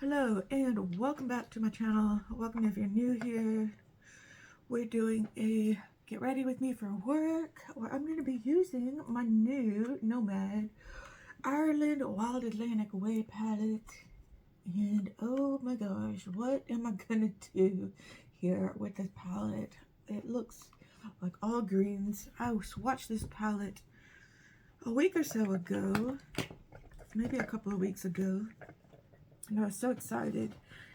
Hello and welcome back to my channel. Welcome if you're new here. We're doing a get ready with me for work where I'm going to be using my new Nomad Ireland Wild Atlantic Way palette. And oh my gosh, what am I going to do here with this palette? It looks like all greens. I swatched this palette a week or so ago, maybe a couple of weeks ago. And I was so excited.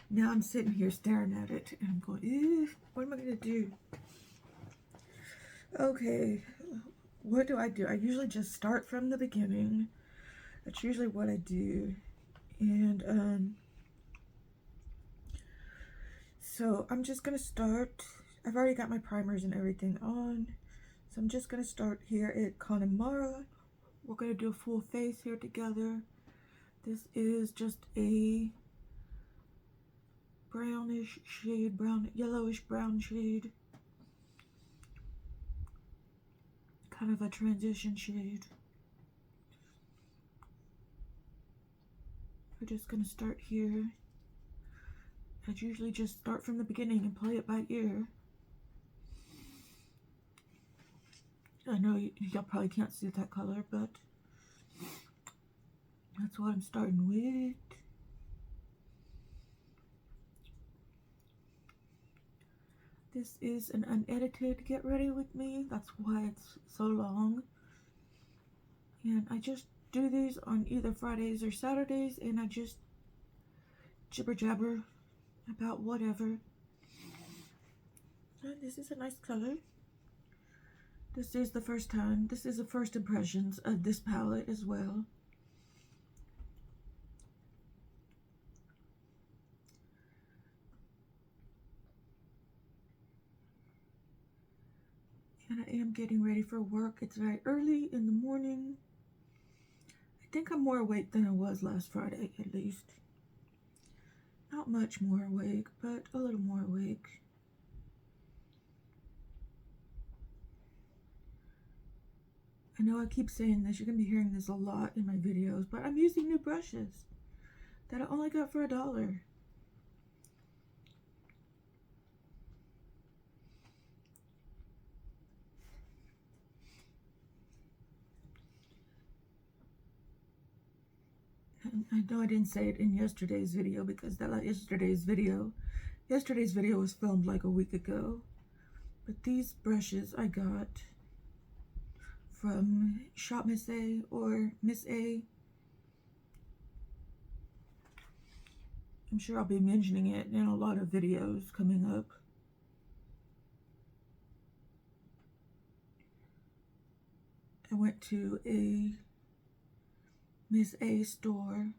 Now I'm sitting here staring at it and I'm going, ew, what am I going to do? Okay, what do? I usually just start from the beginning. That's usually what I do. And so I'm just going to start. I've already got my primers and everything on. So I'm just going to start here at Connemara. We're going to do a full face here together. This is just a brownish shade, yellowish brown shade. Kind of a transition shade. We're just going to start here. I usually just start from the beginning and play it by ear. I know y'all probably can't see that color, but that's what I'm starting with. This is an unedited Get Ready With Me. That's why it's so long. And I just do these on either Fridays or Saturdays, and I just jibber jabber about whatever. And this is a nice color. This is the first time. This is the first impressions of this palette as well. And I am getting ready for work. It's very early in the morning. I think I'm more awake than I was last Friday, at least. Not much more awake, but a little more awake. I know I keep saying this. You're going to be hearing this a lot in my videos, but I'm using new brushes that I only got for $1. I know I didn't say it in yesterday's video because yesterday's video was filmed like a week ago. But these brushes I got from Shop Miss A or Miss A. I'm sure I'll be mentioning it in a lot of videos coming up. I went to a Miss A store.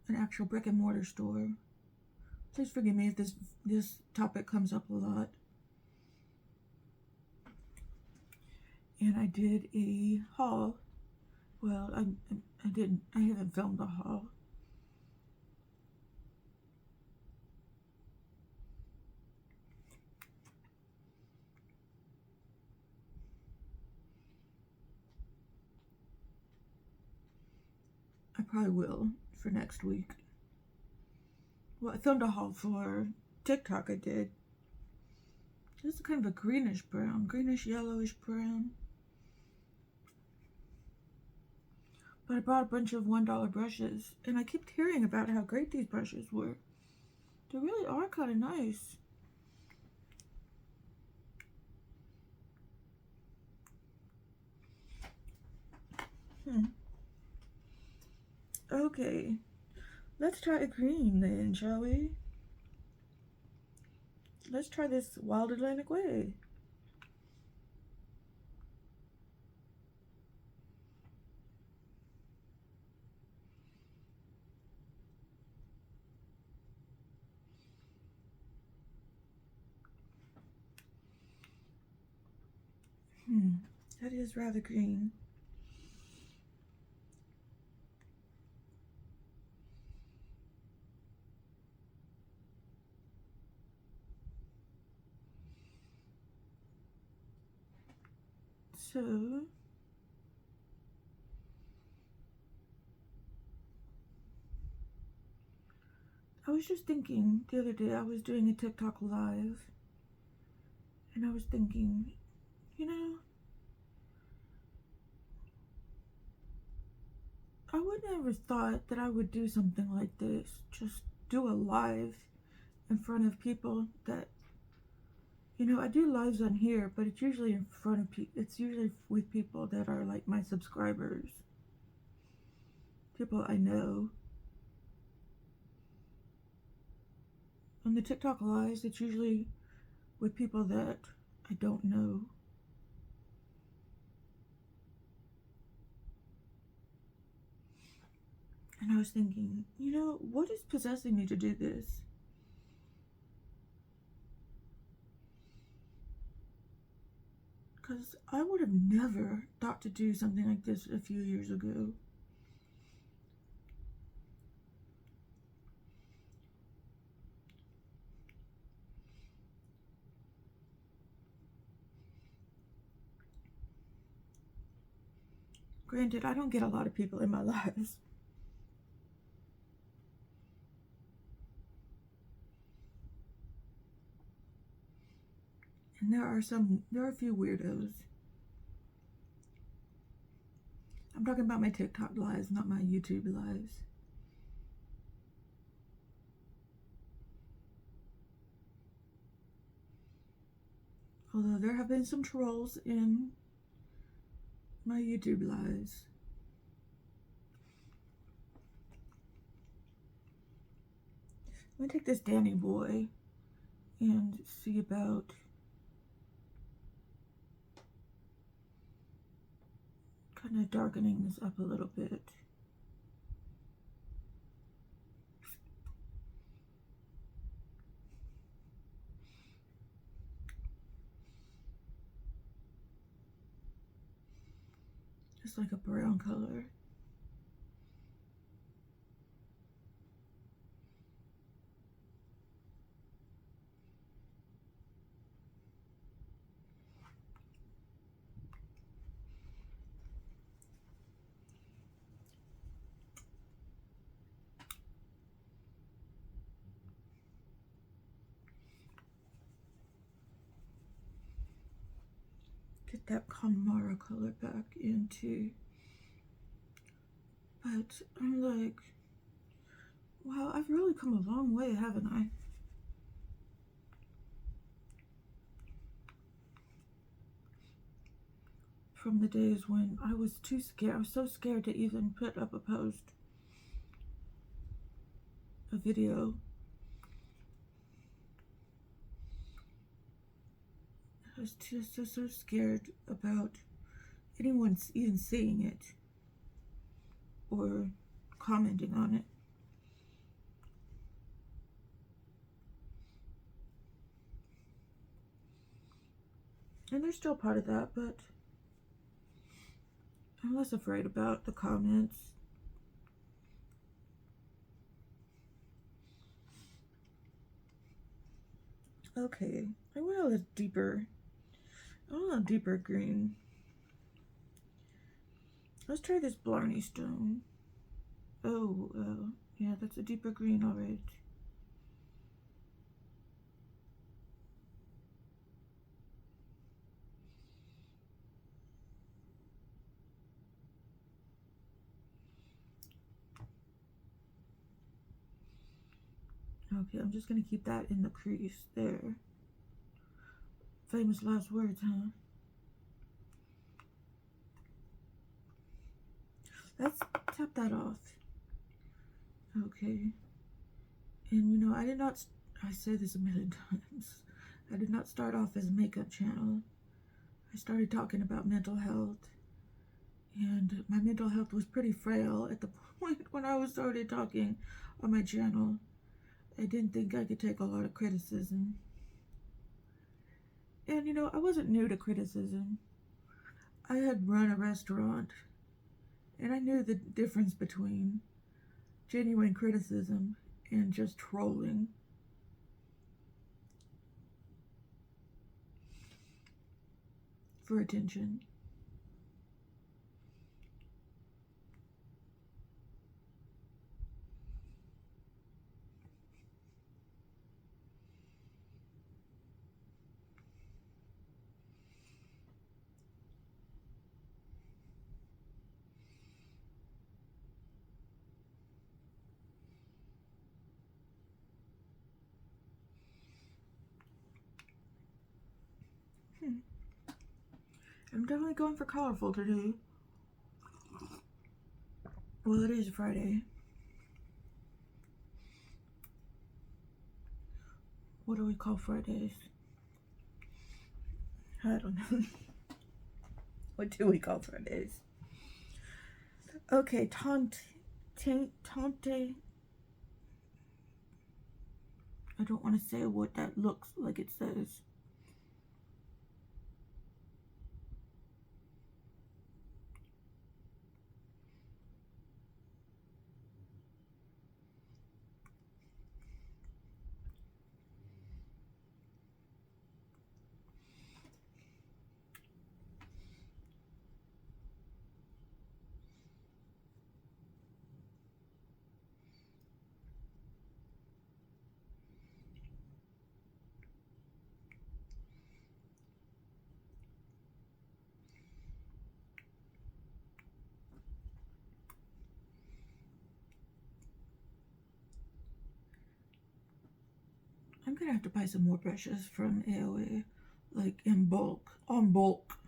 An actual brick and mortar store. Please forgive me if this topic comes up a lot. And I did a haul. Well, I haven't filmed a haul. I probably will for next week. Well, I filmed a haul for TikTok, I did. This is kind of a greenish brown, greenish yellowish brown. But I bought a bunch of $1 brushes, and I kept hearing about how great these brushes were. They really are kind of nice. Okay, let's try a green then, shall we? Let's try this Wild Atlantic Way. That is rather green. So was just thinking the other day, I was doing a TikTok live, and I was thinking, you know, I would never thought that I would do something like this, just do a live in front of people that, you know, I do lives on here, but it's usually in front of people, it's usually with people that are like my subscribers, people I know. On the TikTok lives, it's usually with people that I don't know. And I was thinking, you know, what is possessing me to do this? Because I would have never thought to do something like this a few years ago. Granted, I don't get a lot of people in my lives. And there are a few weirdos. I'm talking about my TikTok lives, not my YouTube lives. Although there have been some trolls in my YouTube lives. I'm gonna take this Danny Boy and see about kind of darkening this up a little bit. Just like a brown color. Get that Conmara color back into. But I'm like, wow, I've really come a long way, haven't I? From the days when I was too scared. I was so scared to even put up a post, a video. I was just so scared about anyone even seeing it or commenting on it. And they're still part of that, but I'm less afraid about the comments. Okay, I want a deeper, green. Let's try this Blarney Stone. Oh, yeah, that's a deeper green, all right. Okay, I'm just gonna keep that in the crease there. Famous last words, huh? Let's tap that off. Okay. And you know, I say this a million times, I did not start off as a makeup channel. I started talking about mental health, and my mental health was pretty frail at the point when I started talking on my channel. I didn't think I could take a lot of criticism. And you know, I wasn't new to criticism. I had run a restaurant, and I knew the difference between genuine criticism and just trolling. For attention. I'm definitely going for colorful today. Well, it is Friday. What do we call Fridays? I don't know. What do we call Fridays? Okay, Tante. I don't want to say what that looks like it says. I'm gonna have to buy some more brushes from AOA, like in bulk, on bulk.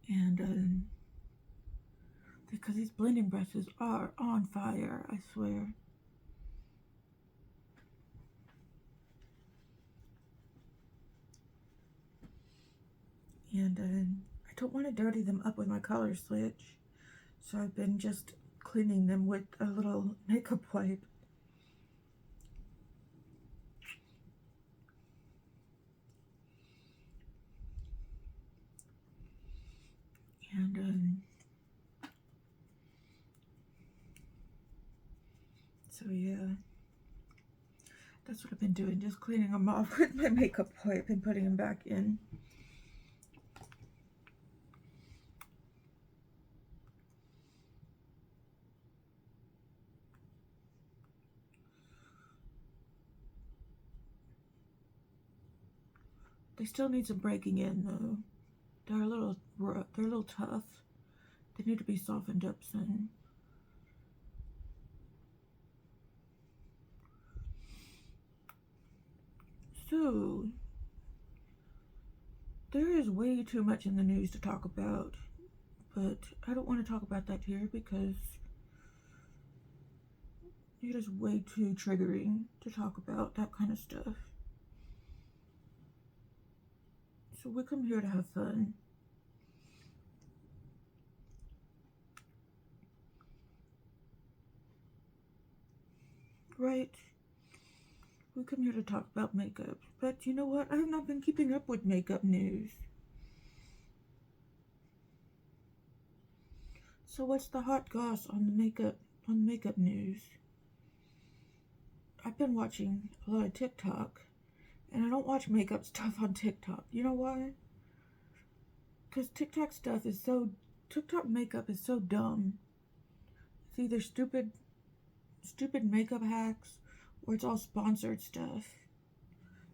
And because these blending brushes are on fire, I swear. And I don't want to dirty them up with my color switch, so I've been just cleaning them with a little makeup wipe. And so yeah, that's what I've been doing, just cleaning them off with my makeup wipe and putting them back in. They still need some breaking in though. They're a little rough, they're a little tough. They need to be softened up some. So, there is way too much in the news to talk about, but I don't want to talk about that here because it is way too triggering to talk about that kind of stuff. So we come here to have fun. Right? We come here to talk about makeup. But you know what? I have not been keeping up with makeup news. So what's the hot goss on the makeup news? I've been watching a lot of TikTok, and I don't watch makeup stuff on TikTok. You know why? Because TikTok makeup is so dumb. It's either stupid makeup hacks, or it's all sponsored stuff.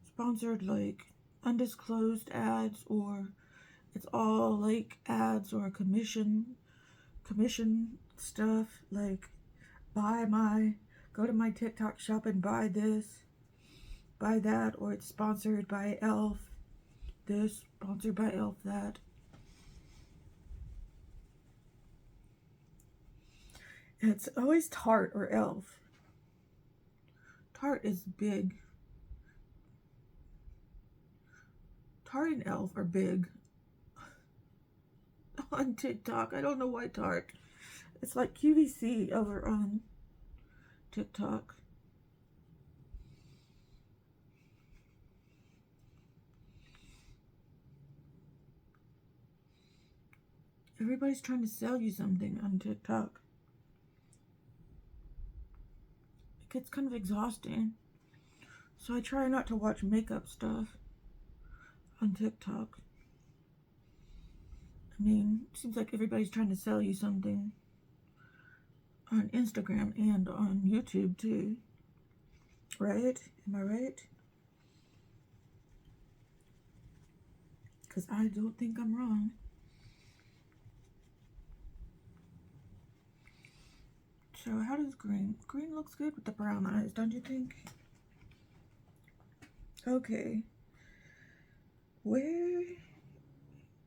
Sponsored, like, undisclosed ads, or it's all, like, ads or commission stuff, like, go to my TikTok shop and buy this, buy that, or it's sponsored by e.l.f. this, sponsored by e.l.f. that. It's always Tarte or e.l.f. Tarte is big. Tarte and e.l.f. are big on TikTok. I don't know why Tarte. It's like QVC over on TikTok. Everybody's trying to sell you something on TikTok. It gets kind of exhausting. So I try not to watch makeup stuff on TikTok. I mean, it seems like everybody's trying to sell you something on Instagram and on YouTube too. Right? Am I right? Because I don't think I'm wrong. So how does green? Green looks good with the brown eyes, don't you think? Okay. Where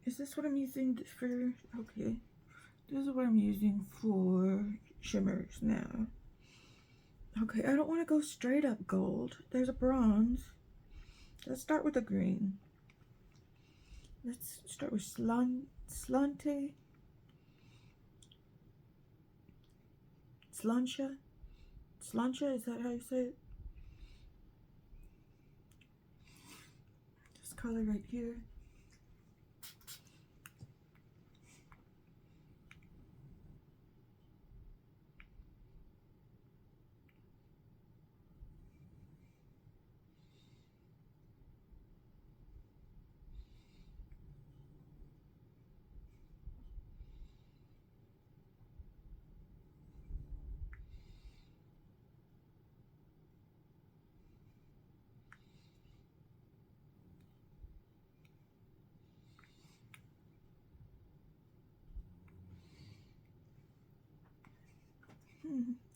is this what I'm using for? Okay. This is what I'm using for shimmers now. Okay, I don't want to go straight up gold. There's a bronze. Let's start with a green. Let's start with Slante. Slancha? Slancha, is that how you say it? This color right here.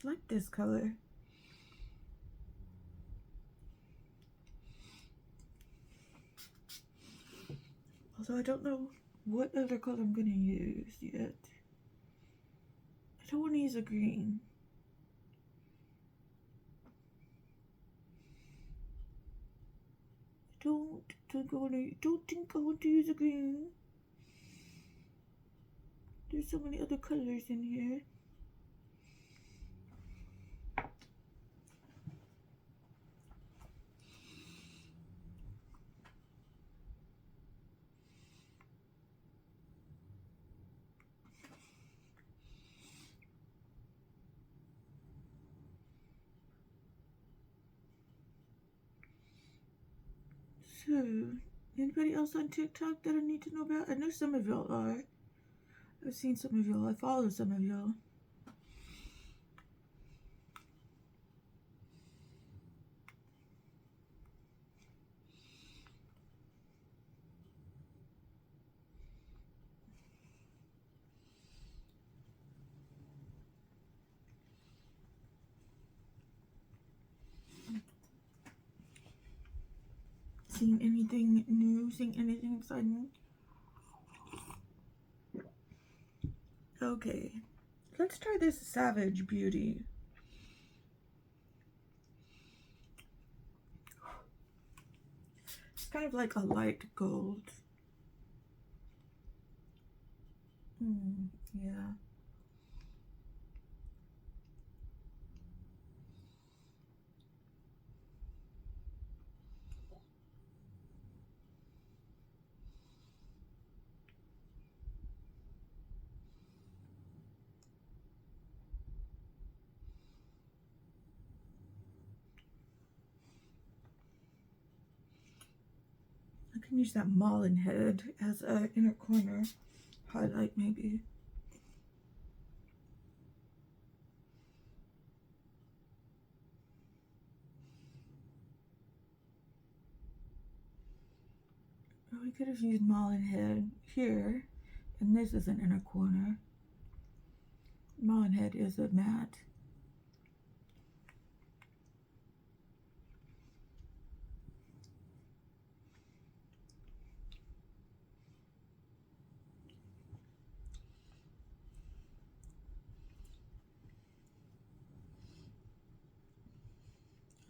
Like this color. Although I don't know what other color I'm gonna use yet. I don't want to use a green. Don't think I want to use a green. There's so many other colors in here. So, anybody else on TikTok that I need to know about? I know some of y'all are. I've seen some of y'all. I follow some of y'all. Seeing anything new? Seeing anything exciting? Okay, let's try this Savage Beauty. It's kind of like a light gold. Yeah. I can use that Marlin head as an inner corner highlight, maybe. Or we could have used Marlin head here, and this is an inner corner. Marlin head is a matte.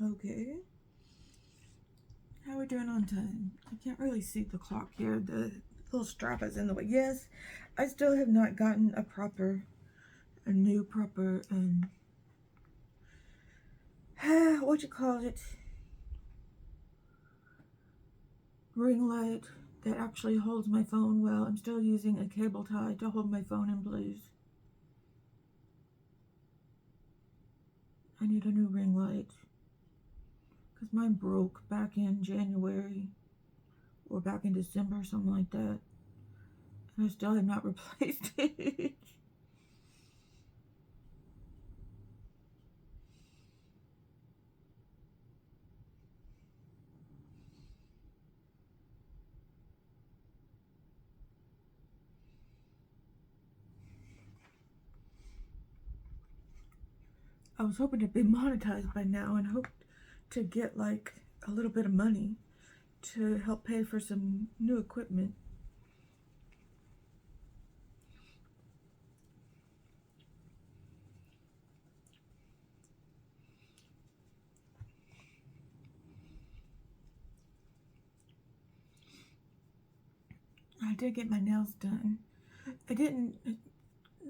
Okay. How are we doing on time? I can't really see the clock here. The little strap is in the way. Yes, I still have not gotten a new proper, what you call it? Ring light that actually holds my phone well. I'm still using a cable tie to hold my phone in place. I need a new ring light. Because mine broke back in January or back in December, something like that. And I still have not replaced it. I was hoping to be monetized by now and hoped to get like a little bit of money to help pay for some new equipment. I did get my nails done.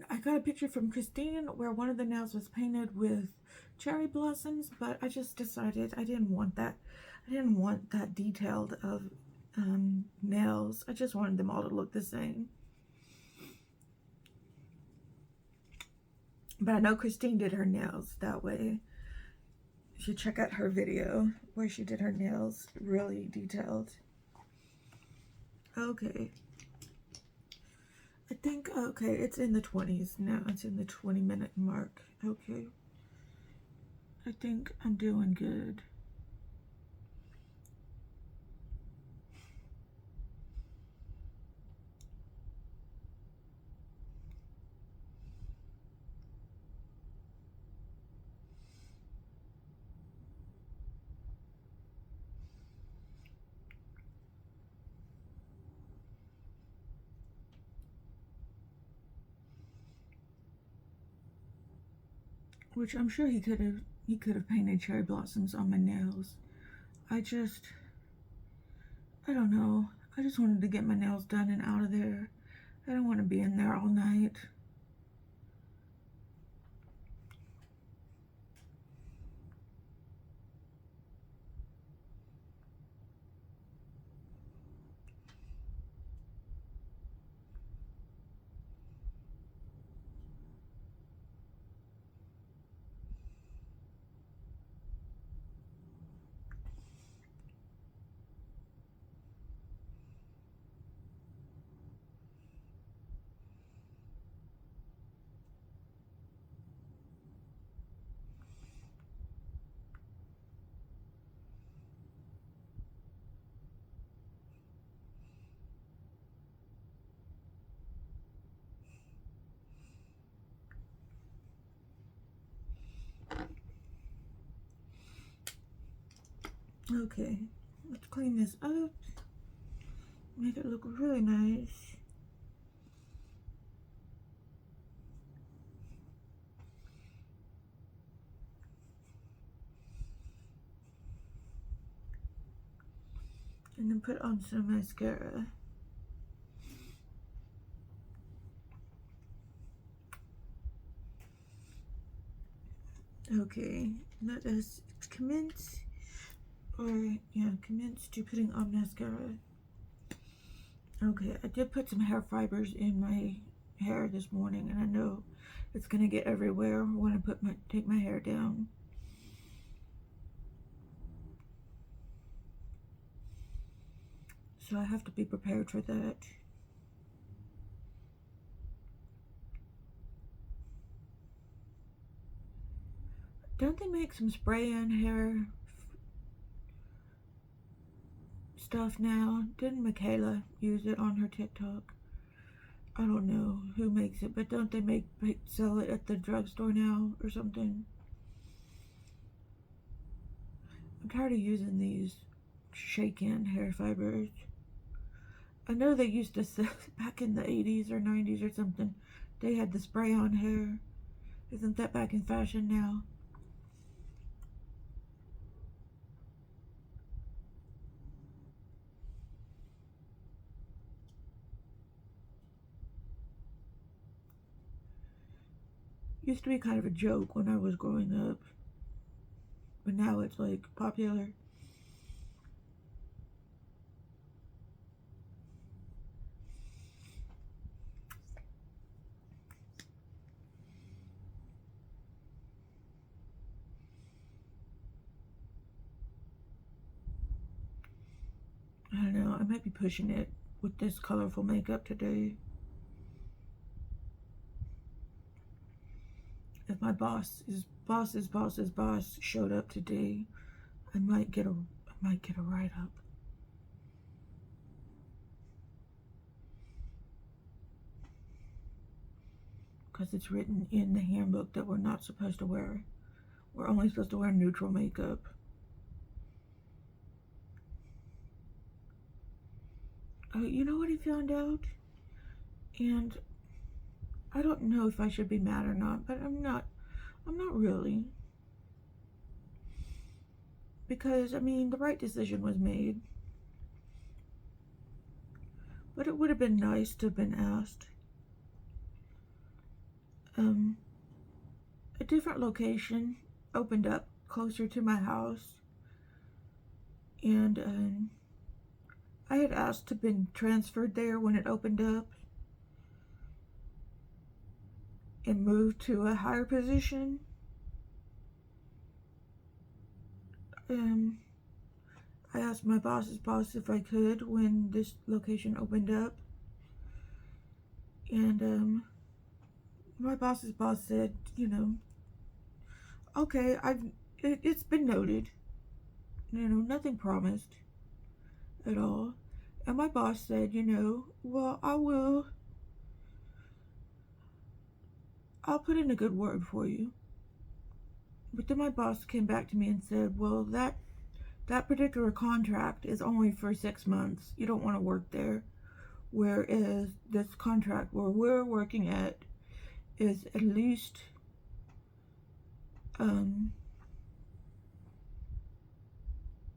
I got a picture from Christine where one of the nails was painted with cherry blossoms, but I just decided I didn't want that. I didn't want that detailed of nails. I just wanted them all to look the same. But I know Christine did her nails that way. You should check out her video where she did her nails really detailed. Okay. I think, okay, it's in the 20s now. It's in the 20-minute mark. Okay. I think I'm doing good. Which I'm sure he could have painted cherry blossoms on my nails. I don't know. I just wanted to get my nails done and out of there. I don't want to be in there all night. Okay, let's clean this up. Make it look really nice. And then put on some mascara. Okay, let us commence to putting on mascara. Okay, I did put some hair fibers in my hair this morning, and I know it's gonna get everywhere when I take my hair down. So I have to be prepared for that. Don't they make some spray-on hair stuff now? Didn't Michaela use it on her TikTok? I don't know who makes it, but don't they sell it at the drugstore now or something? I'm tired of using these shake-in hair fibers. I know they used to sell back in the 80s or 90s or something. They had the spray-on hair. Isn't that back in fashion now? Used to be kind of a joke when I was growing up, but now it's like popular. I don't know, I might be pushing it with this colorful makeup today. If my boss's boss showed up today, I might get a write-up. Because it's written in the handbook that we're not supposed to wear we're only supposed to wear neutral makeup. You know what I found out? And I don't know if I should be mad or not, but I'm not really. Because, I mean, the right decision was made. But it would have been nice to have been asked. A different location opened up closer to my house. And I had asked to be transferred there when it opened up and moved to a higher position. I asked my boss's boss if I could when this location opened up, and my boss's boss said, you know, okay, it's been noted, you know, nothing promised at all. And my boss said, you know, well, I'll put in a good word for you. But then my boss came back to me and said, well, that particular contract is only for 6 months. You don't want to work there. Whereas this contract where we're working at is at least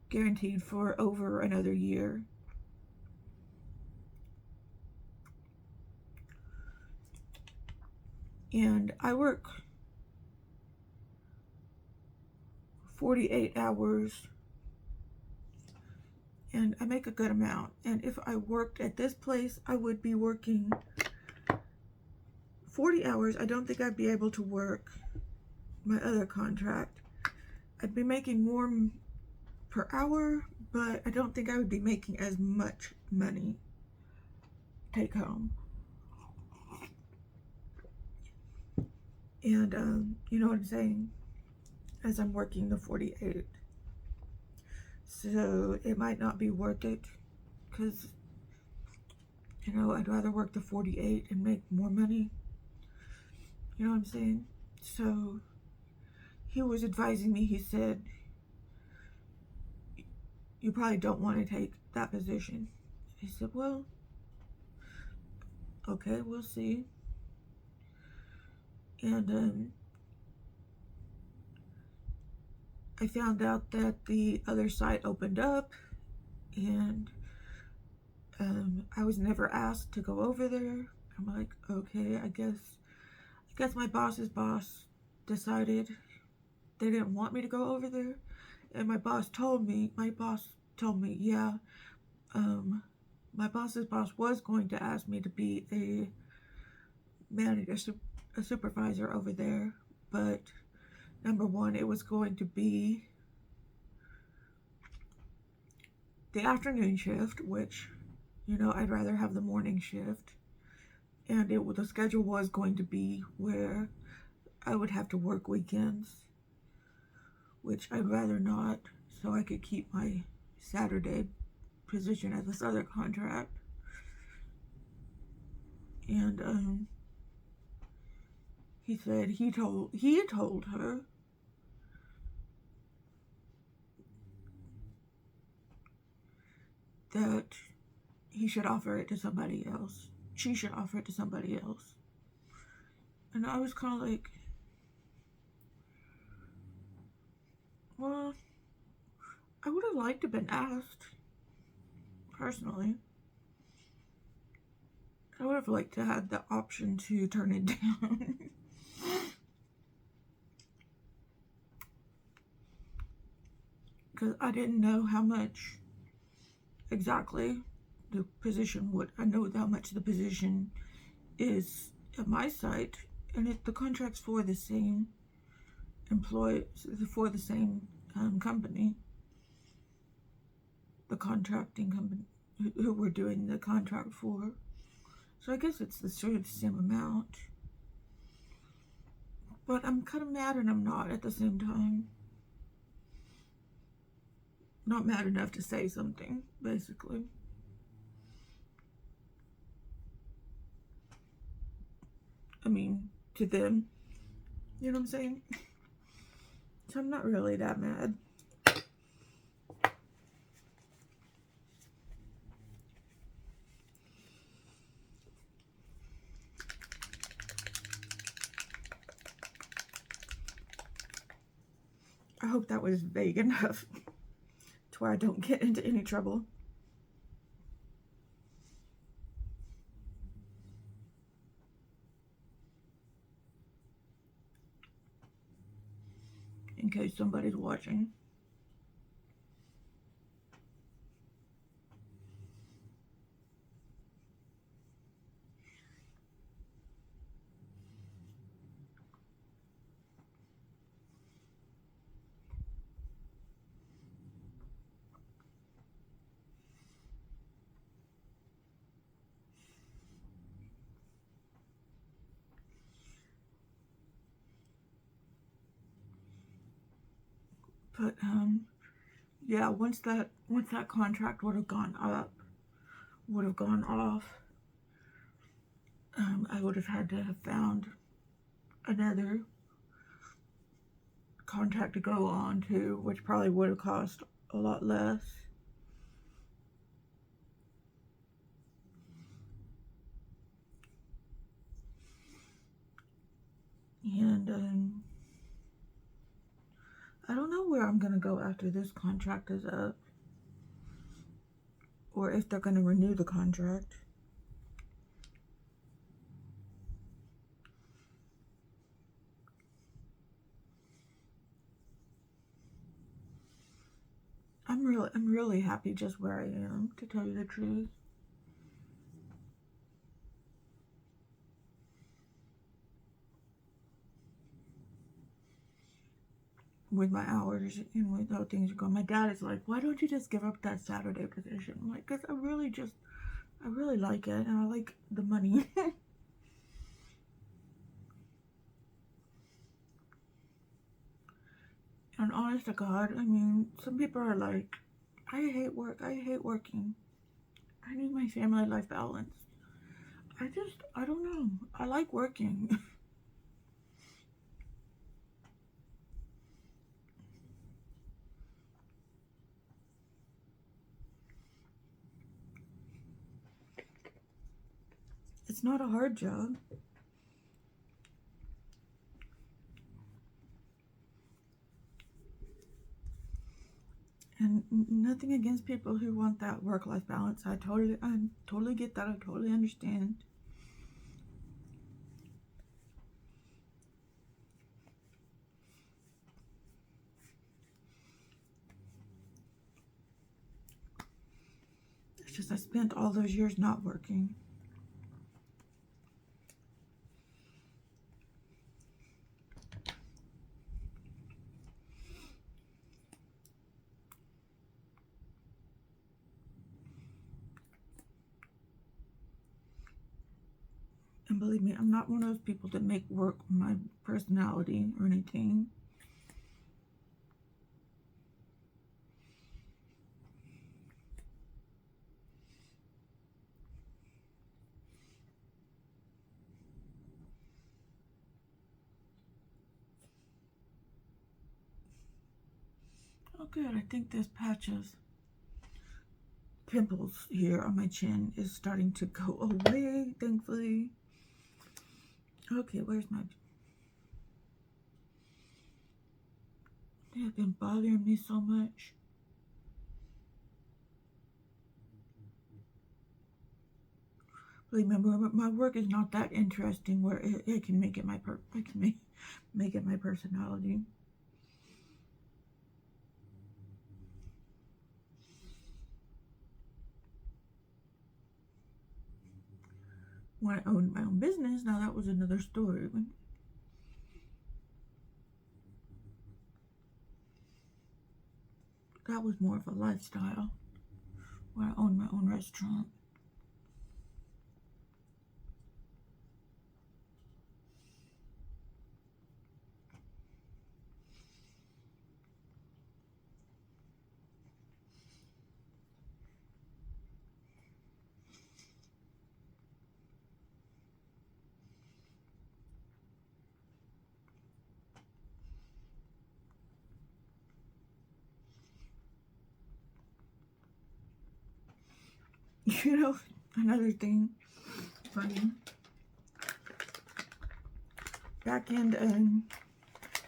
guaranteed for over another year. And I work 48 hours and I make a good amount. And if I worked at this place, I would be working 40 hours. I don't think I'd be able to work my other contract. I'd be making more per hour, but I don't think I would be making as much money take home. And you know what I'm saying? As I'm working the 48. So it might not be worth it, because, you know, I'd rather work the 48 and make more money. You know what I'm saying? So he was advising me. He said, you probably don't want to take that position. I said, well, okay, we'll see. And I found out that the other site opened up, and I was never asked to go over there. I'm like, okay, I guess my boss's boss decided they didn't want me to go over there. And my boss told me, yeah, my boss's boss was going to ask me to be a manager, a supervisor over there, but number one, it was going to be the afternoon shift, which, you know, I'd rather have the morning shift. And the schedule was going to be where I would have to work weekends, which I'd rather not, so I could keep my Saturday position at this other contract. And he said he had told her that he should offer it to somebody else. She should offer it to somebody else. And I was kind of like, well, I would have liked to have been asked, personally. I would have liked to have the option to turn it down. Because I didn't know how much exactly the position would. I know how much the position is at my site, and the contract's for the same for the same company, the contracting company who we're doing the contract for. So I guess it's the same amount. But I'm kind of mad and I'm not at the same time. Not mad enough to say something, basically. I mean, to them. You know what I'm saying? so I'm not really that mad. I hope that was vague enough to where I don't get into any trouble. In case somebody's watching. But yeah, once that contract would have gone off, I would have had to have found another contract to go on to, which probably would have cost a lot less. And I don't know where I'm gonna go after this contract is up, or if they're gonna renew the contract. I'm really happy just where I am, to tell you the truth. With my hours and with how things are going. My dad is like, why don't you just give up that Saturday position? I'm like, because I really like it, and I like the money. And honest to God, I mean, some people are like, I hate work, I hate working. I need my family life balance. I don't know. I like working. It's not a hard job. And nothing against people who want that work-life balance. I totally get that. I totally understand. It's just I spent all those years not working. And believe me, I'm not one of those people that make work my personality or anything. Oh good, I think this patch of pimples here on my chin is starting to go away, thankfully. Okay, where's my... They have been bothering me so much. Remember, my work is not that interesting where it can make it my make it my personality. When I owned my own business, now that was another story. That was more of a lifestyle when I owned my own restaurant. You know, another thing funny. Back in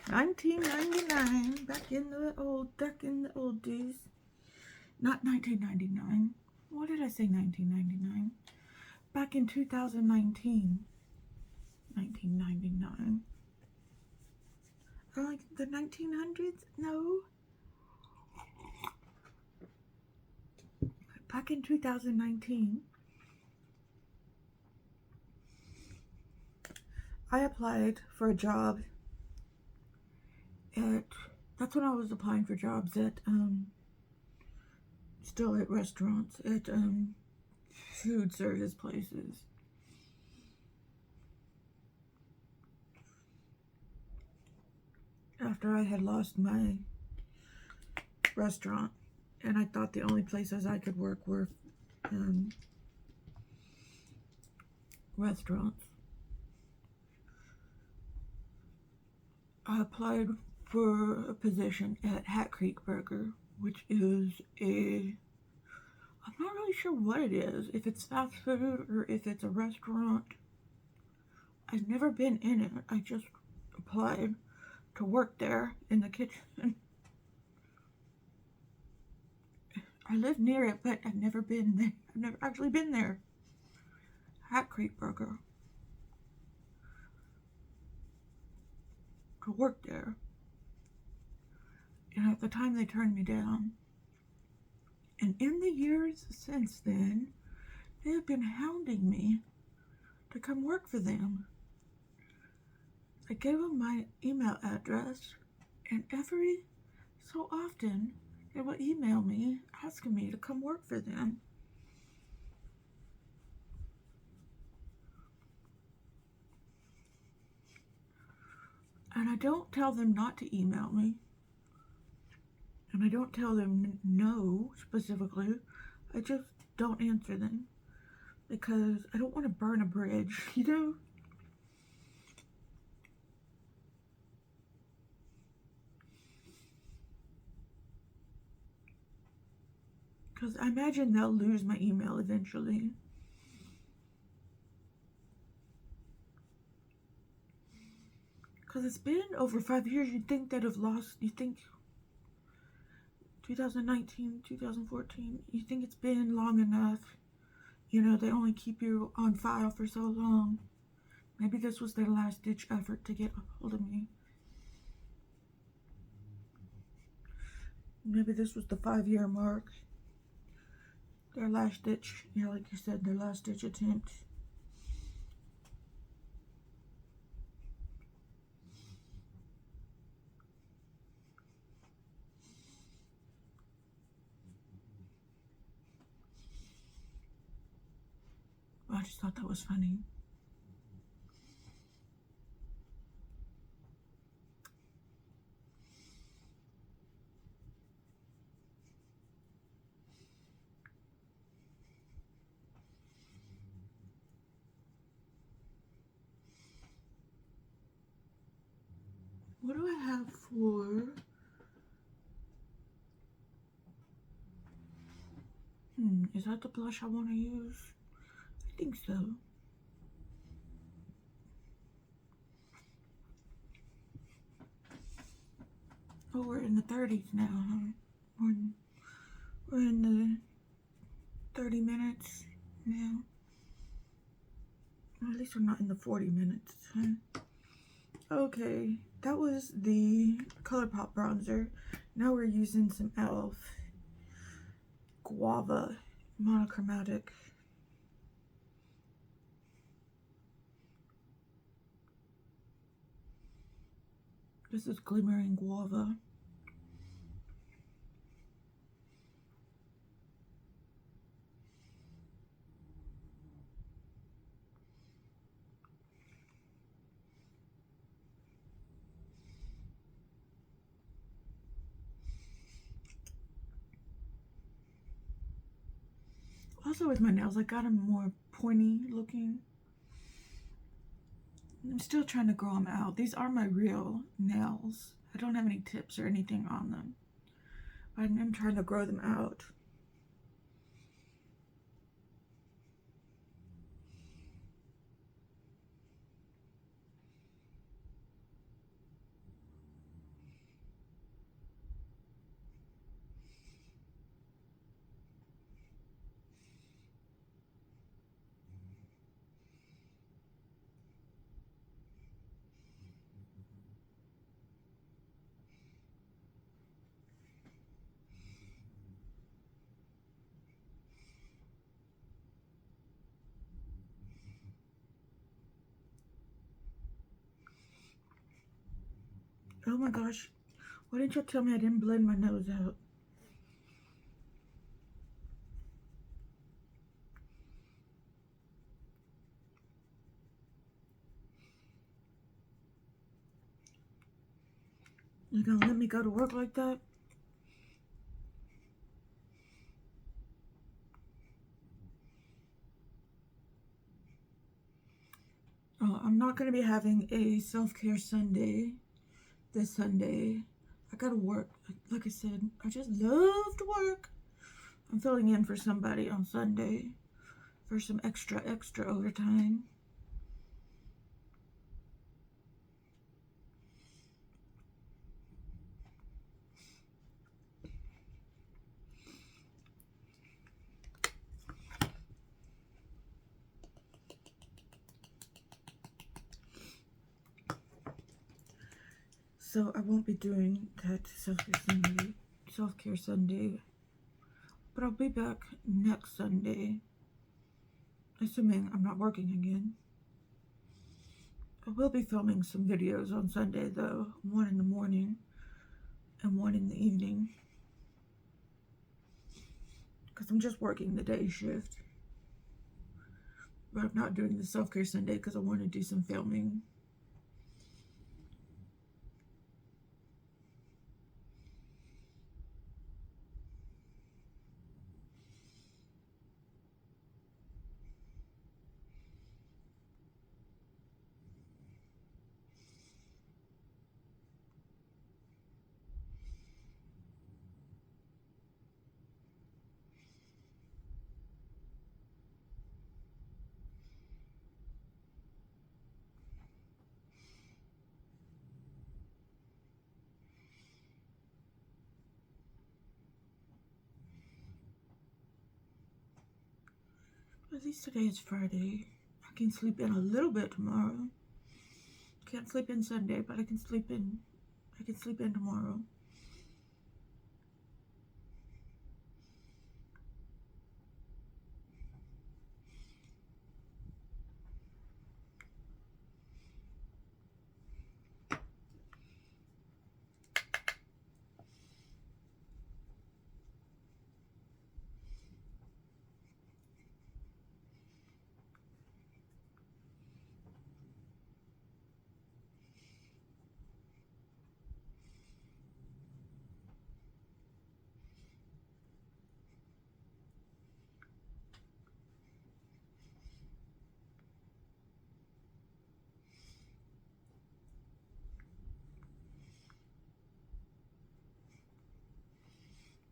1999, back in the old days. Not 1999. What did I say? 1999. Back in 2019. 1999. Like the 1900s? No. Back in 2019, I applied for a job at, that's when I was applying for jobs at, still at restaurants, at, food service places. After I had lost my restaurant, and I thought the only places I could work were restaurants, I applied for a position at Hat Creek Burger, which is I'm not really sure what it is, if it's fast food or if it's a restaurant. I've never been in it. I just applied to work there in the kitchen. I live near it, but I've never been there. I've never actually been there. Hat Creek Burger. To work there. And at the time they turned me down. And in the years since then, they have been hounding me to come work for them. I gave them my email address, and every so often they will email me asking me to come work for them. And I don't tell them not to email me. And I don't tell them no specifically. I just don't answer them. Because I don't want to burn a bridge, you know? Because I imagine they'll lose my email eventually. Because it's been over 5 years. You'd think they'd have lost, you think 2019, 2014, you think it's been long enough. You know, they only keep you on file for so long. Maybe this was their last ditch effort to get a hold of me. Maybe this was the 5-year mark. Their last ditch, you know, like you said, their last ditch attempt. I just thought that was funny. What do I have for? Is that the blush I want to use? I think so. Oh, we're in the 30s now, huh? We're in the 30 minutes now. Well, at least we're not in the 40 minutes, huh? Okay, that was the Colourpop bronzer. Now we're using some e.l.f. Guava Monochromatic. This is Glimmering Guava. Also with my nails, I got them more pointy looking. I'm still trying to grow them out. These are my real nails. I don't have any tips or anything on them. I'm trying to grow them out. Oh my gosh. Why didn't you tell me I didn't blend my nose out? You gonna let me go to work like that? Oh, I'm not gonna be having a self-care Sunday this Sunday. I gotta work. Like I said, I just love to work. I'm filling in for somebody on Sunday for some extra overtime. So I won't be doing that self-care Sunday, but I'll be back next Sunday, assuming I'm not working again. I will be filming some videos on Sunday though, one in the morning and one in the evening, because I'm just working the day shift. But I'm not doing the self-care Sunday because I want to do some filming. At least today is Friday. I can sleep in a little bit tomorrow. Can't sleep in Sunday, but I can sleep in tomorrow.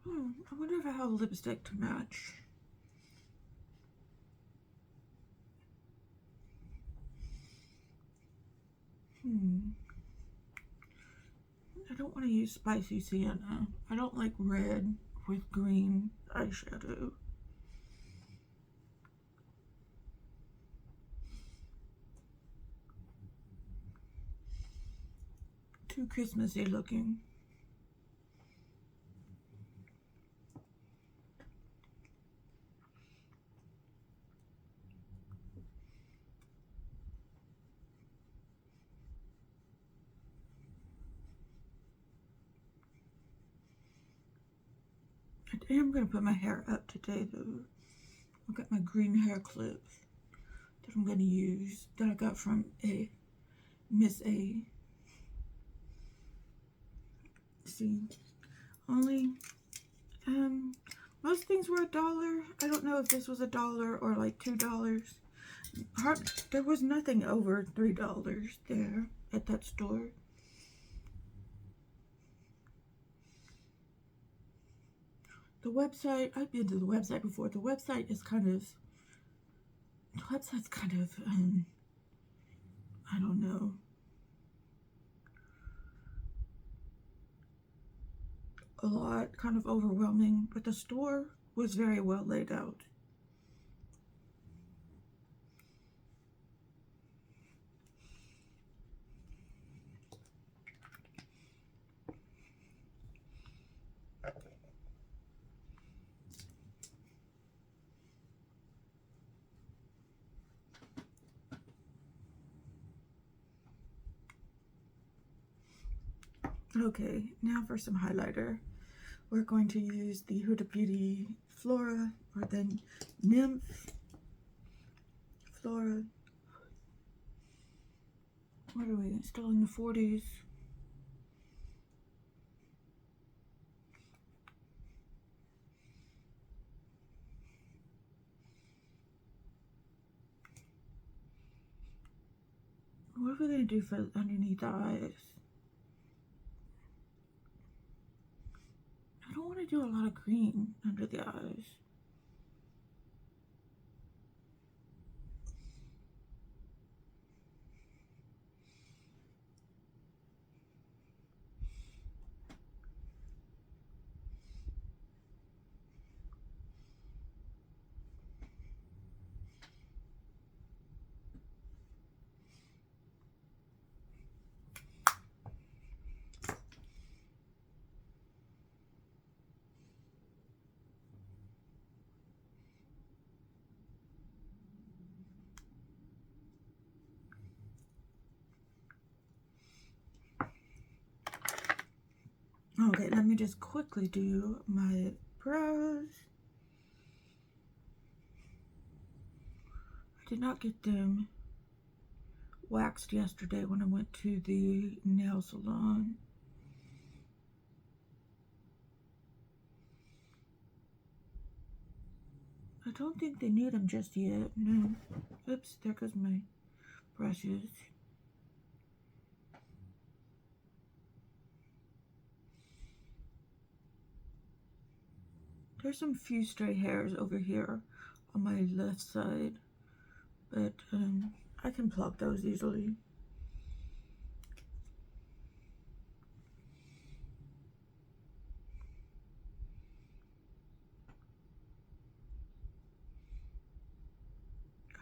I wonder if I have a lipstick to match. I don't want to use Spicy Sienna. I don't like red with green eyeshadow. Too Christmassy looking. I am going to put my hair up today though. I've got my green hair clips that I'm going to use that I got from a Miss A. See, only most things were $1. I don't know if this was $1 or like $2. There was nothing over $3 there at that store. The website, I've been to the website before. The website's kind of, I don't know. A lot, kind of overwhelming, but the store was very well laid out. Okay, now for some highlighter. We're going to use the Huda Beauty Flora, or the Nymph Flora. What are we? Still in the 40s. What are we going to do for underneath the eyes? I don't want to do a lot of green under the eyes. Okay, let me just quickly do my brows. I did not get them waxed yesterday when I went to the nail salon. I don't think they need them just yet. No. Oops, there goes my brushes. There's some few stray hairs over here on my left side, but I can pluck those easily.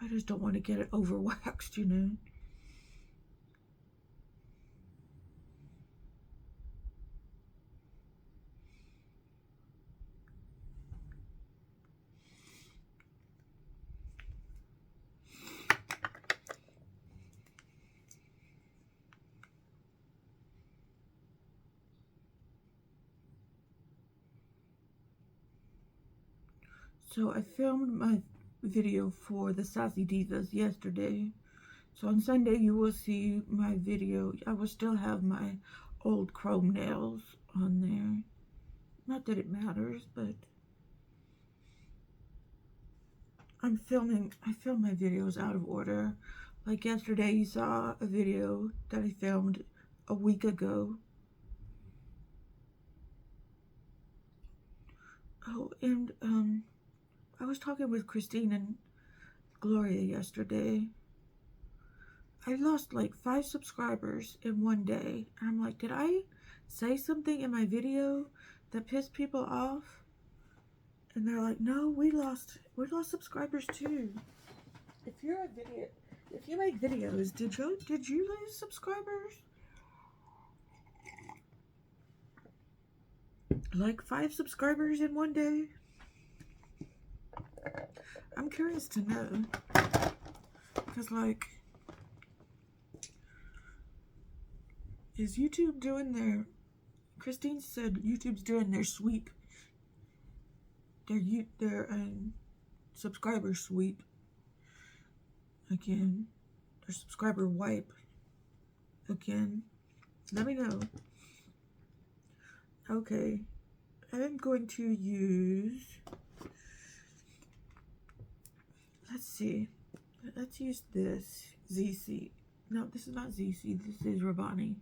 I just don't want to get it over waxed, you know. So I filmed my video for the Sassy Divas yesterday. So on Sunday you will see my video. I will still have my old chrome nails on there. Not that it matters, but I film my videos out of order. Like yesterday you saw a video that I filmed a week ago. Oh, and I was talking with Christine and Gloria yesterday. I lost like 5 subscribers in one day. And I'm like, did I say something in my video that pissed people off? And they're like, no, we lost subscribers too. If you make videos, did you lose subscribers? Like 5 subscribers in one day? I'm curious to know. Because like, is YouTube doing their, Christine said YouTube's doing their sweep. Their subscriber sweep. Again. Their subscriber wipe. Again. Let me know. Okay. I'm going to use, let's see. Let's use this. Zeesea. No, this is not Zeesea. This is Rabbani.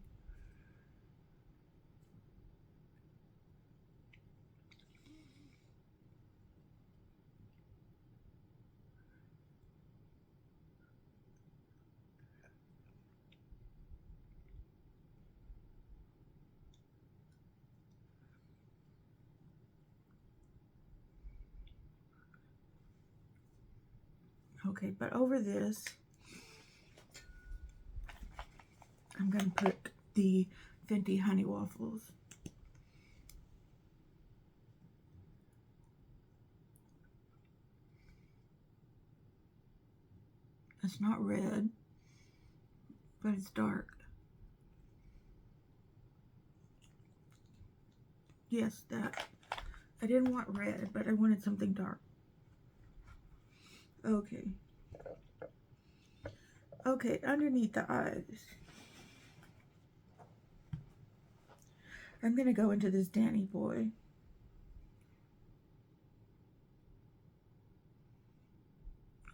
Okay, but over this, I'm going to put the Fenty Honey Waffles. It's not red, but it's dark. Yes, that. I didn't want red, but I wanted something dark. Okay. Okay, underneath the eyes. I'm going to go into this Danny Boy.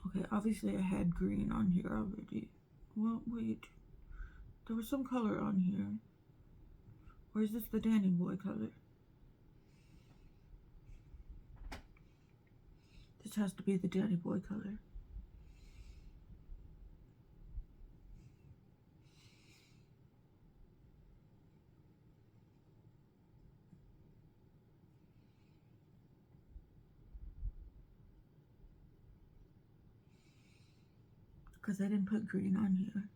Okay, obviously I had green on here already. Well, wait. There was some color on here. Or is this the Danny Boy color? This has to be the Danny Boy color. Because I didn't put green on here.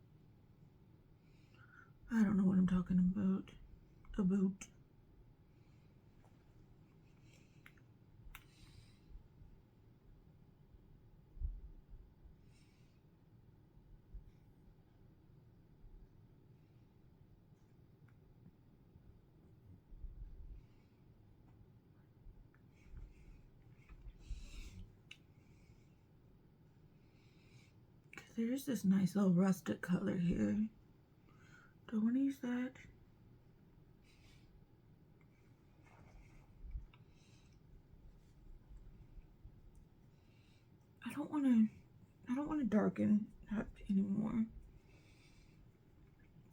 I don't know what I'm talking about. There's this nice little rustic color here. Do I want to use that? I don't want to darken up anymore.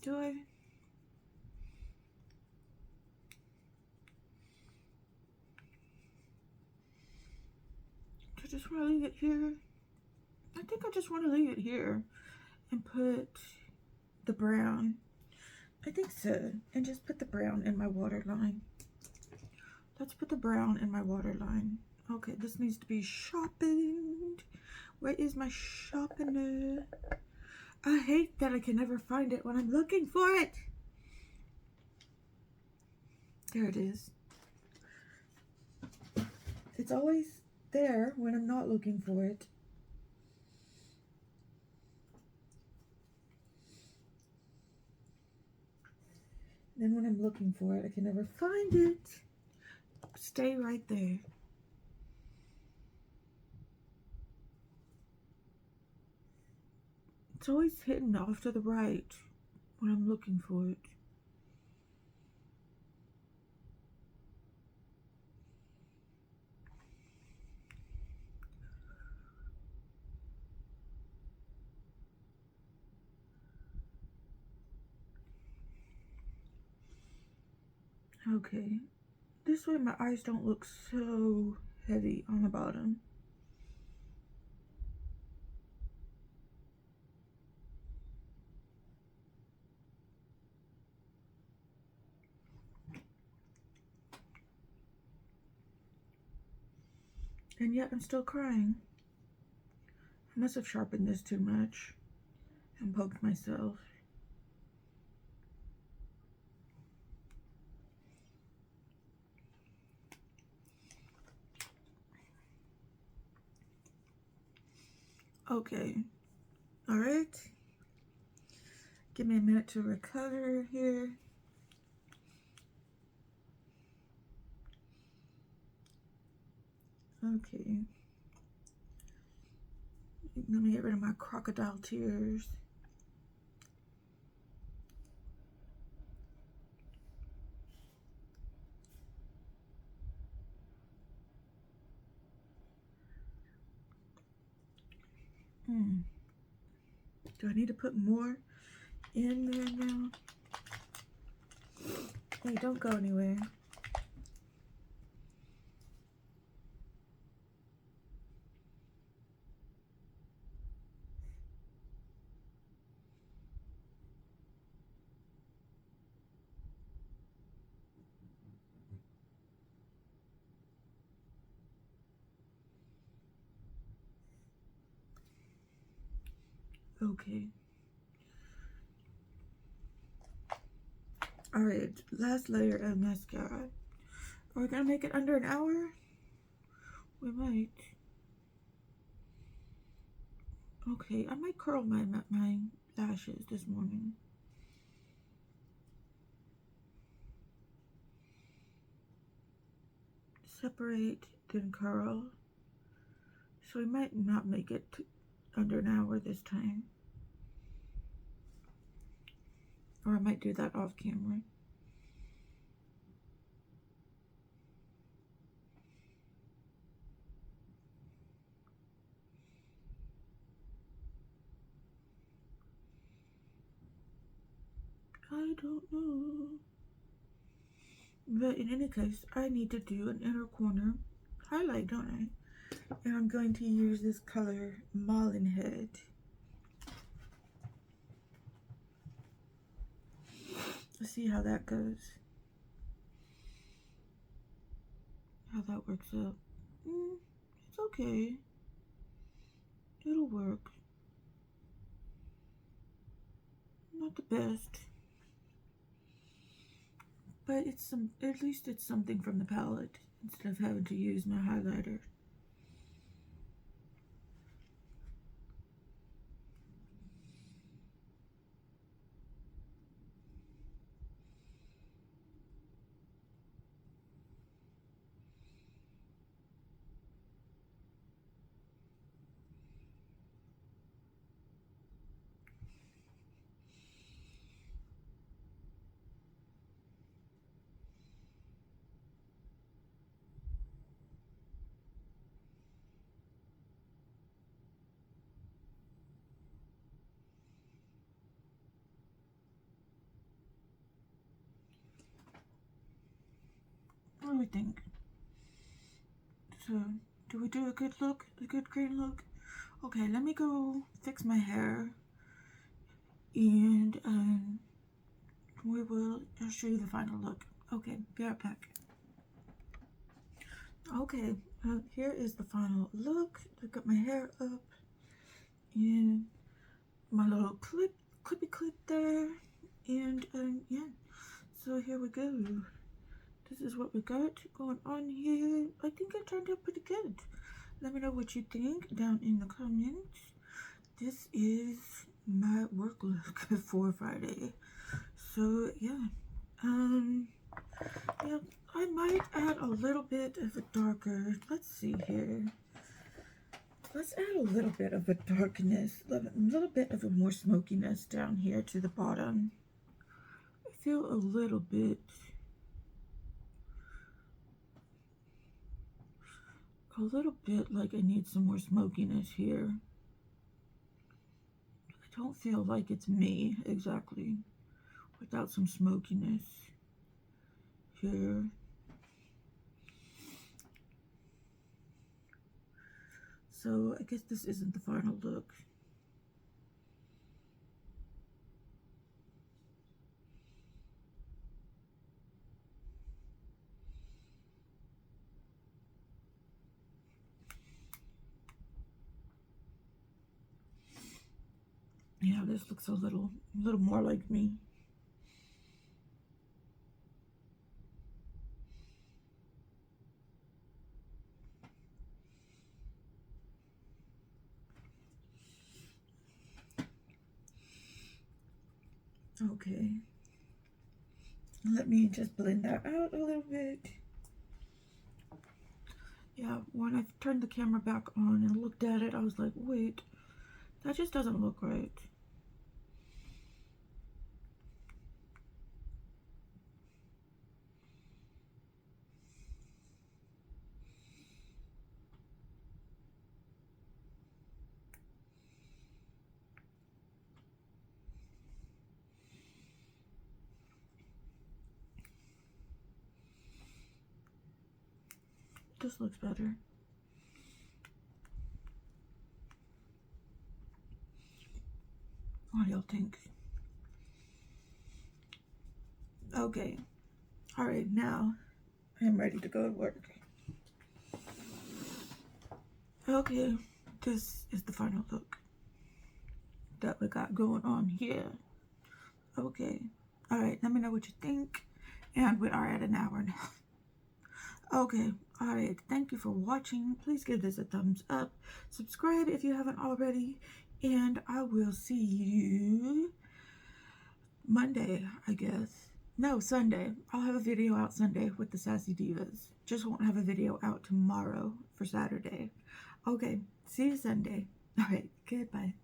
Do I? Do I just want to leave it here? I think I just want to leave it here and put the brown. I think so. And just put the brown in my waterline. Let's put the brown in my waterline. Okay, this needs to be sharpened. Where is my sharpener? I hate that I can never find it when I'm looking for it. There it is. It's always there when I'm not looking for it. Then when I'm looking for it, I can never find it. Stay right there. It's always hidden off to the right when I'm looking for it. Okay, this way my eyes don't look so heavy on the bottom. And yet I'm still crying. I must have sharpened this too much and poked myself. Okay, all right. Give me a minute to recover here. Okay. Let me get rid of my crocodile tears. Do I need to put more in there now? Hey, don't go anywhere. Okay. Alright, last layer of mascara. Are we gonna make it under an hour? We might. Okay, I might curl my lashes this morning. separate, then curl. So we might not make it under an hour this time. Or I might do that off camera. I don't know. But in any case, I need to do an inner corner highlight, don't I? And I'm going to use this color Marlin Head. Let's see how that goes. How that works out. It's okay. It'll work. Not the best. But it's at least it's something from the palette instead of having to use my highlighter. What do we think? So, do we do a good look? A good green look? Okay, let me go fix my hair. And, I'll show you the final look. Okay, be right back. Okay, here is the final look. I got my hair up. And my little clippy clip there. And, yeah. So here we go. This is what we got going on here. I think it turned out pretty good. Let me know what you think down in the comments. This is my work look for Friday. So yeah. Yeah, I might add a little bit of a darker, let's see here. Let's add a little bit of a darkness, a little bit of a more smokiness down here to the bottom. I feel a little bit like I need some more smokiness here. I don't feel like it's me exactly without some smokiness here. So I guess this isn't the final look. Yeah, this looks a little more like me. Okay. Let me just blend that out a little bit. Yeah, when I turned the camera back on and looked at it, I was like, wait, that just doesn't look right. This looks better. What do y'all think? Okay. Alright, now I'm ready to go to work. Okay, this is the final look that we got going on here. Okay. Alright, let me know what you think. And we are at an hour now. Okay, alright, thank you for watching. Please give this a thumbs up. Subscribe if you haven't already. And I will see you Monday, I guess. No, Sunday. I'll have a video out Sunday with the Sassy Divas. Just won't have a video out tomorrow for Saturday. Okay, see you Sunday. Alright, goodbye.